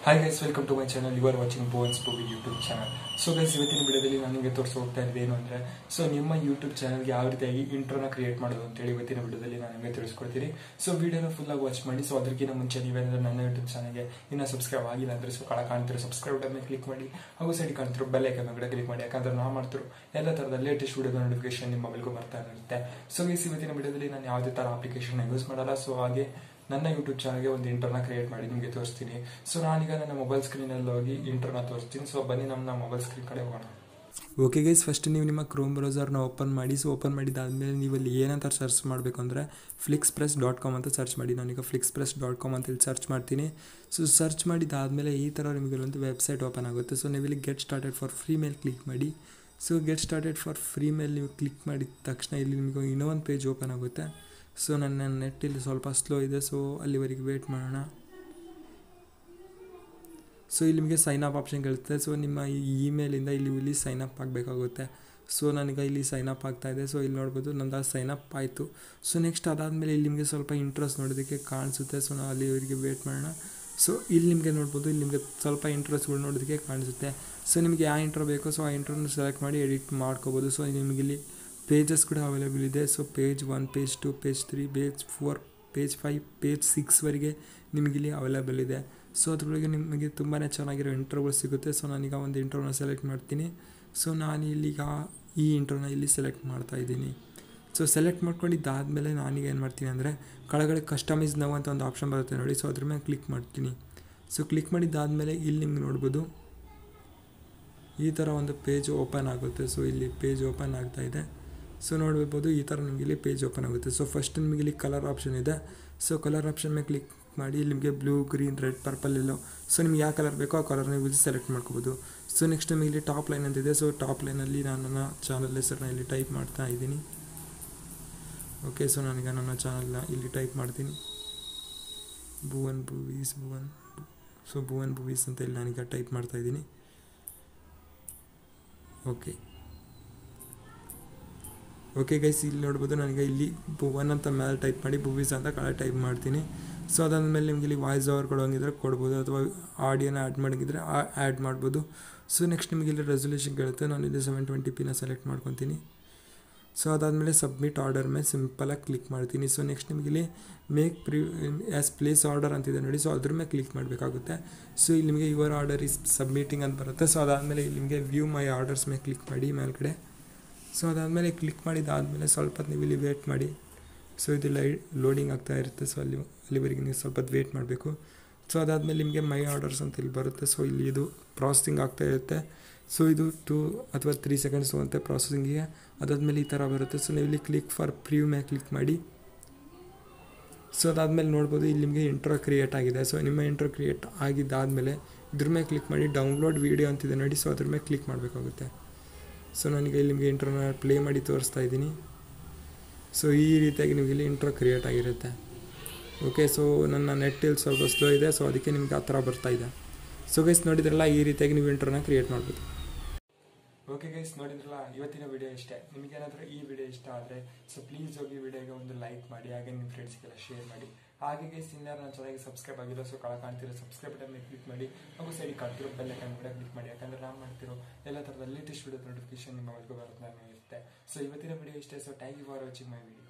Hi guys, welcome to my channel. You are watching Bowen's Bobby YouTube channel. So guys, ಇವತ್ತಿನ ವಿಡಿಯೋದಲ್ಲಿ ನಾನು ನಿಮಗೆ ತೋರಿಸಿ ಹೋಗ್ತಾ ಇರೋದು ಏನು ಅಂದ್ರೆ ನಿಮ್ಮ YouTube ಚಾನೆಲ್ಗೆ ಯಾವ ರೀತಿಯಾಗಿ ಇಂಟ್ರೋನ ಕ್ರಿಯೇಟ್ ಮಾಡೋದು ಅಂತ ಹೇಳಿ ಇವತ್ತಿನ ವಿಡಿಯೋದಲ್ಲಿ ನಾನು ನಿಮಗೆ ತಿಳಿಸ್ಕೊಡ್ತೀನಿ. ಸೊ ವಿಡಿಯೋನ ಫುಲ್ ಆಗಿ ವಾಚ್ ಮಾಡಿ. ಸೊ ಅದಕ್ಕಿಂತ ಮುಂಚೆ ನೀವೇನಾದ್ರೂ ನನ್ನ YouTube ಚಾನೆಲ್ಗೆ ಇನ್ನ ಸಬ್ಸ್ಕ್ರೈಬ್ ಆಗಿಲ್ಲ ಅಂದ್ರೆ ಕೆಳ ಕಾಣ್ತಿರೋ ಸಬ್ಸ್ಕ್ರೈಬ್ ಬಟನ್ ಮೇಲೆ ಕ್ಲಿಕ್ ಮಾಡಿ, ಹಾಗೂ ಸೈಡ್ ಕಾಣ್ತಿರೋ ಬೆಲ್ ಐಕಾನ್ ಮೇಲೆ ಕ್ಲಿಕ್ ಮಾಡಿ. ಯಾಕಂದ್ರೆ ನಾವು ಮಾಡ್ತಿರೋ ಎಲ್ಲ ತರದ ಲೇಟೆಸ್ಟ್ ವಿಡಿಯೋ ನೋಟಿಫಿಕೇಶನ್ ನಿಮ್ಮ ಮೊಬೈಲ್ಗೂ ಬರ್ತಾ ಇರುತ್ತೆ. ಸೊ ಗೈಸ್, ಇವತ್ತಿನ ವಿಡಿಯೋದಲ್ಲಿ ನಾನು ಯಾವುದೇ ತರ ಅಪ್ಲಿಕೇಶನ್ ಯೂಸ್ ಮಾಡಲ್ಲ. ಸೊ ಹಾಗೆ ನನ್ನ ಯೂಟ್ಯೂಬ್ ಚಾನಲ್ಗೆ ಒಂದು ಇಂಟ್ರೋನ ಕ್ರಿಯೇಟ್ ಮಾಡಿ ನಿಮಗೆ ತೋರಿಸ್ತೀನಿ. ಸೊ ನಾನೀಗ ನನ್ನ ಮೊಬೈಲ್ ಸ್ಕ್ರೀನಲ್ಲಿ ಹೋಗಿ ಇಂಟ್ರೋನ ತೋರಿಸ್ತೀನಿ. ಸೊ ಬನ್ನಿ ನಮ್ಮ ಮೊಬೈಲ್ ಸ್ಕ್ರೀನ್ ಕಡೆ ಹೋಗೋಣ. ಓಕೆ ಗೈಸ್, ಫಸ್ಟ್ ನೀವು ನಿಮ್ಮ ಕ್ರೋಮ್ ಬ್ರೌಸರ್ನ ಓಪನ್ ಮಾಡಿ. ಸೊ ಓಪನ್ ಮಾಡಿದಾದ್ಮೇಲೆ ನೀವು ಇಲ್ಲಿ ಏನಂತ ಸರ್ಚ್ ಮಾಡಬೇಕು ಅಂದರೆ flixpress.com ಅಂತ ಸರ್ಚ್ ಮಾಡಿ. ನಾನೀಗ flixpress.com ಅಂತ ಇಲ್ಲಿ ಸರ್ಚ್ ಮಾಡ್ತೀನಿ. ಸೊ ಸರ್ಚ್ ಮಾಡಿದಾದ್ಮೇಲೆ ಈ ಥರ ನಿಮಗೆ ಒಂದು ವೆಬ್ಸೈಟ್ ಓಪನ್ ಆಗುತ್ತೆ. ಸೊ ನೀವು ಇಲ್ಲಿ ಗೆಟ್ ಸ್ಟಾರ್ಟೆಡ್ ಫಾರ್ ಫ್ರೀ ಮೇಲೆ ಕ್ಲಿಕ್ ಮಾಡಿ. So get started for free ಮೇಲೆ ನೀವು ಕ್ಲಿಕ್ ಮಾಡಿದ ತಕ್ಷಣ ಇಲ್ಲಿ ನಿಮಗೆ ಇನ್ನೊಂದು ಪೇಜ್ ಓಪನ್ ಆಗುತ್ತೆ. ಸೊ ನನ್ನ ನೆಟ್ ಇಲ್ಲಿ ಸ್ವಲ್ಪ ಸ್ಲೋ ಇದೆ, ಸೊ ಅಲ್ಲಿವರೆಗೆ ವೇಟ್ ಮಾಡೋಣ. ಸೊ ಇಲ್ಲಿ ನಿಮಗೆ ಸೈನ್ ಅಪ್ ಆಪ್ಷನ್ ಕೇಳುತ್ತೆ. ಸೊ ನಿಮ್ಮ ಇಮೇಲಿಂದ ಇಲ್ಲಿ ಸೈನ್ ಅಪ್ ಆಗಬೇಕಾಗುತ್ತೆ. ಸೊ ನನಗೆ ಇಲ್ಲಿ ಸೈನ್ ಅಪ್ ಆಗ್ತಾ ಇದೆ. ಸೊ ಇಲ್ಲಿ ನೋಡ್ಬೋದು ನಂದು ಸೈನ್ ಅಪ್ ಆಯಿತು. ಸೊ ನೆಕ್ಸ್ಟ್ ಅದಾದಮೇಲೆ ಇಲ್ಲಿ ನಿಮಗೆ ಸ್ವಲ್ಪ ಇಂಟ್ರೆಸ್ಟ್ ನೋಡೋದಕ್ಕೆ ಕಾಣಿಸುತ್ತೆ. ಸೊ ನಾವು ಅಲ್ಲಿವರೆಗೆ ವೇಟ್ ಮಾಡೋಣ. ಸೊ ಇಲ್ಲಿ ನಿಮಗೆ ನೋಡ್ಬೋದು, ಇಲ್ಲಿ ನಿಮಗೆ ಸ್ವಲ್ಪ ಇಂಟ್ರೆಸ್ಟ್ಗಳು ನೋಡೋದಕ್ಕೆ ಕಾಣಿಸುತ್ತೆ. ಸೊ ನಿಮಗೆ ಯಾವ ಇಂಟ್ರೋ ಬೇಕೋ ಸೊ ಆ ಇಂಟ್ರೋನ ಸೆಲೆಕ್ಟ್ ಮಾಡಿ ಎಡಿಟ್ ಮಾಡ್ಕೋಬೋದು. ಸೊ ನಿಮಗೆ ಇಲ್ಲಿ ಪೇಜಸ್ ಕೂಡ ಅವೈಲೇಬಲ್ ಇದೆ. So page 1, page 2, page 3, page 4, page 5, page 6ವರೆಗೆ ನಿಮಗಿಲ್ಲಿ ಅವೈಲೇಬಲ್ ಇದೆ. ಸೊ ಅದರೊಳಗೆ ನಿಮಗೆ ತುಂಬಾ ಚೆನ್ನಾಗಿರೋ ಇಂಟ್ರೋಗಳು ಸಿಗುತ್ತೆ. ಸೊ ನಾನೀಗ ಒಂದು ಇಂಟ್ರೋನ ಸೆಲೆಕ್ಟ್ ಮಾಡ್ತೀನಿ. ಸೊ ನಾನು ಇಲ್ಲಿಗ ಈ ಇಂಟ್ರೋನ ಇಲ್ಲಿ ಸೆಲೆಕ್ಟ್ ಮಾಡ್ತಾ ಇದ್ದೀನಿ. ಸೊ ಸೆಲೆಕ್ಟ್ ಮಾಡ್ಕೊಂಡಿದ್ದಾದಮೇಲೆ ನಾನೀಗ ಏನು ಮಾಡ್ತೀನಿ ಅಂದರೆ ಕೆಳಗಡೆ ಕಸ್ಟಮೈಸ್ ನಾವು ಅಂತ ಒಂದು ಆಪ್ಷನ್ ಬರುತ್ತೆ ನೋಡಿ. ಸೊ ಅದ್ರ ಮೇಲೆ ಕ್ಲಿಕ್ ಮಾಡ್ತೀನಿ. ಸೊ ಕ್ಲಿಕ್ ಮಾಡಿದ್ದಾದಮೇಲೆ ಇಲ್ಲಿ ನಿಮ್ಗೆ ನೋಡ್ಬೋದು ಈ ಥರ ಒಂದು ಪೇಜ್ ಓಪನ್ ಆಗುತ್ತೆ. ಸೊ ಇಲ್ಲಿ ಪೇಜ್ ಓಪನ್ ಆಗ್ತಾ ಇದೆ. ಸೊ ನೋಡ್ಬೋದು ಈ ಥರ ನಿಮಗೆ ಇಲ್ಲಿ ಪೇಜ್ ಓಪನ್ ಆಗುತ್ತೆ. ಸೊ ಫಸ್ಟ್ ನಿಮಗೆ ಇಲ್ಲಿ ಕಲರ್ ಆಪ್ಷನ್ ಇದೆ. ಸೊ ಕಲರ್ ಆಪ್ಷನ್ ಮೇಲೆ ಕ್ಲಿಕ್ ಮಾಡಿ. ಇಲ್ಲಿ ನಿಮಗೆ ಬ್ಲೂ, ಗ್ರೀನ್, ರೆಡ್, ಪರ್ಪಲ್ ಎಲ್ಲೋ ಸೊ ನಿಮ್ಗೆ ಯಾವ ಕಲರ್ ಬೇಕೋ ಆ ಕಲರ್ನ ಇಲ್ಲಿ ಸೆಲೆಕ್ಟ್ ಮಾಡ್ಕೋಬೋದು. ಸೊ ನೆಕ್ಸ್ಟ್ ನಿಮಗೆ ಇಲ್ಲಿ ಟಾಪ್ ಲೈನ್ ಅಂತಿದೆ. ಸೊ ಟಾಪ್ ಲೈನಲ್ಲಿ ನಾನು ನನ್ನ ಚಾನಲ್ ಹೆಸರನ್ನ ಇಲ್ಲಿ ಟೈಪ್ ಮಾಡ್ತಾ ಇದ್ದೀನಿ. ಓಕೆ, ಸೊ ನಾನೀಗ ನನ್ನ ಚಾನಲ್ನ ಇಲ್ಲಿ ಟೈಪ್ ಮಾಡ್ತೀನಿ. Bhuvan movies so Bhuvan movies ಅಂತ ಇಲ್ಲಿ ನಾನೀಗ ಟೈಪ್ ಮಾಡ್ತಾ ಇದ್ದೀನಿ. ಓಕೆ ಗೈಸ್, ಇಲ್ಲಿ ನೋಡ್ಬೋದು ನನಗೆ ಇಲ್ಲಿ ಭುವನ್ ಅಂತ ಮೇಲೆ ಟೈಪ್ ಮಾಡಿ ಮೂವೀಸ್ ಅಂತ ಕೆಳಗೆ ಟೈಪ್ ಮಾಡ್ತೀನಿ. ಸೊ ಅದಾದಮೇಲೆ ನಿಮಗೆ ಇಲ್ಲಿ ವಾಯ್ಸ್ ಓವರ್ ಕೊಡೋಂಗಿದ್ರೆ ಕೊಡ್ಬೋದು, ಅಥವಾ ಆಡಿಯೋನ ಆ್ಯಡ್ ಮಾಡೋಂಗಿದ್ರೆ ಆ್ಯಡ್ ಮಾಡ್ಬೋದು. ಸೊ ನೆಕ್ಸ್ಟ್ ನಿಮಗೆ ಇಲ್ಲಿ ರೆಸೊಲ್ಯೂಷನ್ ಕೇಳುತ್ತೆ. ನಾನು ಇಲ್ಲಿ 720p ಸೆಲೆಕ್ಟ್ ಮಾಡ್ಕೊತೀನಿ. ಸೊ ಅದಾದಮೇಲೆ ಸಬ್ಮಿಟ್ ಆರ್ಡರ್ ಮೇಲೆ ಸಿಂಪಲಾಗಿ ಕ್ಲಿಕ್ ಮಾಡ್ತೀನಿ. ಸೊ ನೆಕ್ಸ್ಟ್ ನಿಮಗೆ ಇಲ್ಲಿ ಮೇಕ್ ಆ್ಯಸ್ ಪ್ಲೇಸ್ ಆರ್ಡರ್ ಅಂತಿದೆ ನೋಡಿ. ಸೊ ಅದ್ರ ಮೇಲೆ ಕ್ಲಿಕ್ ಮಾಡಬೇಕಾಗುತ್ತೆ. ಸೊ ಇಲ್ಲಿ ನಿಮಗೆ ಯುವರ್ ಆರ್ಡರ್ ಈಸ್ ಸಬ್ಮಿಟಿಂಗ್ ಅಂತ ಬರುತ್ತೆ. ಸೊ ಅದಾದಮೇಲೆ ಇಲ್ಲಿ ನಿಮಗೆ ವ್ಯೂ ಮೈ ಆರ್ಡರ್ಸ್ ಮೇಲೆ ಕ್ಲಿಕ್ ಮಾಡಿ ಮೇಲ್ಗಡೆ. ಸೊ ಅದಾದಮೇಲೆ ಕ್ಲಿಕ್ ಮಾಡಿದಾದಮೇಲೆ ಸ್ವಲ್ಪ ಹೊತ್ತು ನೀವು ಇಲ್ಲಿ ವೇಟ್ ಮಾಡಿ. ಸೊ ಇದು ಲೋಡಿಂಗ್ ಆಗ್ತಾ ಇರುತ್ತೆ. ಸೊ ಅಲ್ಲಿವರೆಗೆ ನೀವು ಸ್ವಲ್ಪ ಹೊತ್ತು ವೇಟ್ ಮಾಡಬೇಕು. ಸೊ ಅದಾದಮೇಲೆ ನಿಮಗೆ ಮೈ ಆರ್ಡರ್ಸ್ ಅಂತ ಇಲ್ಲಿ ಬರುತ್ತೆ. ಸೊ ಇಲ್ಲಿ ಇದು ಪ್ರಾಸೆಸಿಂಗ್ ಆಗ್ತಾ ಇರುತ್ತೆ. ಸೊ ಇದು 2 ಅಥವಾ 3 ಸೆಕೆಂಡ್ಸ್ ಹೋಗುತ್ತೆ ಪ್ರಾಸೆಸಿಂಗಿಗೆ. ಅದಾದಮೇಲೆ ಈ ಥರ ಬರುತ್ತೆ. ಸೊ ನೀವು ಇಲ್ಲಿ ಕ್ಲಿಕ್ ಫಾರ್ ಪ್ರಿವ್ಯೂ ಮೇಲೆ ಕ್ಲಿಕ್ ಮಾಡಿ. ಸೊ ಅದಾದಮೇಲೆ ನೋಡ್ಬೋದು ಇಲ್ಲಿ ನಿಮಗೆ ಇಂಟ್ರೋ ಕ್ರಿಯೇಟ್ ಆಗಿದೆ. ಸೊ ನಿಮ್ಮ ಇಂಟ್ರೋ ಕ್ರಿಯೇಟ್ ಆಗಿದ್ದಾದಮೇಲೆ ಇದ್ರ ಮೇಲೆ ಕ್ಲಿಕ್ ಮಾಡಿ ಡೌನ್ಲೋಡ್ ವೀಡಿಯೋ ಅಂತಿದೆ ನೋಡಿ. ಸೊ ಅದ್ರ ಮೇಲೆ ಕ್ಲಿಕ್ ಮಾಡಬೇಕಾಗುತ್ತೆ. ಸೊ ನನಗೆ ಇಲ್ಲಿ ನಿಮಗೆ ಇಂಟ್ರೋನ ಪ್ಲೇ ಮಾಡಿ ತೋರಿಸ್ತಾ ಇದ್ದೀನಿ. ಸೊ ಈ ರೀತಿಯಾಗಿ ನಿಮಗೆ ಇಲ್ಲಿ ಇಂಟ್ರೋ ಕ್ರಿಯೇಟ್ ಆಗಿರುತ್ತೆ. ಓಕೆ, ಸೊ ನನ್ನ ನೆಟ್ ಇಲ್ಲಿ ಸ್ವಲ್ಪ ಸ್ಲೋ ಇದೆ. ಸೊ ಅದಕ್ಕೆ ನಿಮಗೆ ಆ ಥರ ಬರ್ತಾ ಇದೆ. ಸೊ ಗೈಸ್ ನೋಡಿದ್ರಲ್ಲ, ಈ ರೀತಿಯಾಗಿ ನೀವು ಇಂಟ್ರೋನ ಕ್ರಿಯೇಟ್ ಮಾಡ್ಬೋದು. ಓಕೆ ಗೈಸ್, ನೋಡಿದ್ರಲ್ಲ ಇವತ್ತಿನ ವಿಡಿಯೋ ಇಷ್ಟೇ. ನಿಮಗೇನಾದರೂ ಈ ವಿಡಿಯೋ ಇಷ್ಟ ಆದರೆ ಸೊ ಪ್ಲೀಸ್ ಹೋಗಿ ವಿಡಿಯೋಗೆ ಒಂದು ಲೈಕ್ ಮಾಡಿ, ಹಾಗೆ ನಿಮ್ಮ ಫ್ರೆಂಡ್ಸ್ಗೆಲ್ಲ ಶೇರ್ ಮಾಡಿ. ಹಾಗೆ ಗೈಸ್ ಇನ್ಯಾರು ನನ್ನ ಚಾನಲ್ಗೆ ಸಬ್ಸ್ಕ್ರೈಬ್ ಆಗಿಲ್ಲ ಸೊ ಕೆಳಗೆ ಕಾಣ್ತಿರೋ ಸಬ್ಸ್ಕ್ರೈಬ್ ಬಟನ್ ಮೇಲೆ ಕ್ಲಿಕ್ ಮಾಡಿ, ಹಾಗೂ ಸೈಡ್ ಕಾಣ್ತಿರೋ ಬೆಲ್ ಐಕಾನ್ ಕೂಡ ಕ್ಲಿಕ್ ಮಾಡಿ. ಯಾಕಂದರೆ ನಾನು ಮಾಡ್ತಿರೋ ಎಲ್ಲ ಥರದ ಲೇಟೆಸ್ಟ್ ವಿಡಿಯೋ ನೋಟಿಫಿಕೇಶನ್ ನಿಮ್ಮ ಮೊಬೈಲ್ಗೆ ಬರುತ್ತೆ. ಸೊ ಇವತ್ತಿನ ವಿಡಿಯೋ ಇಷ್ಟೇ. So thank you for watching my video.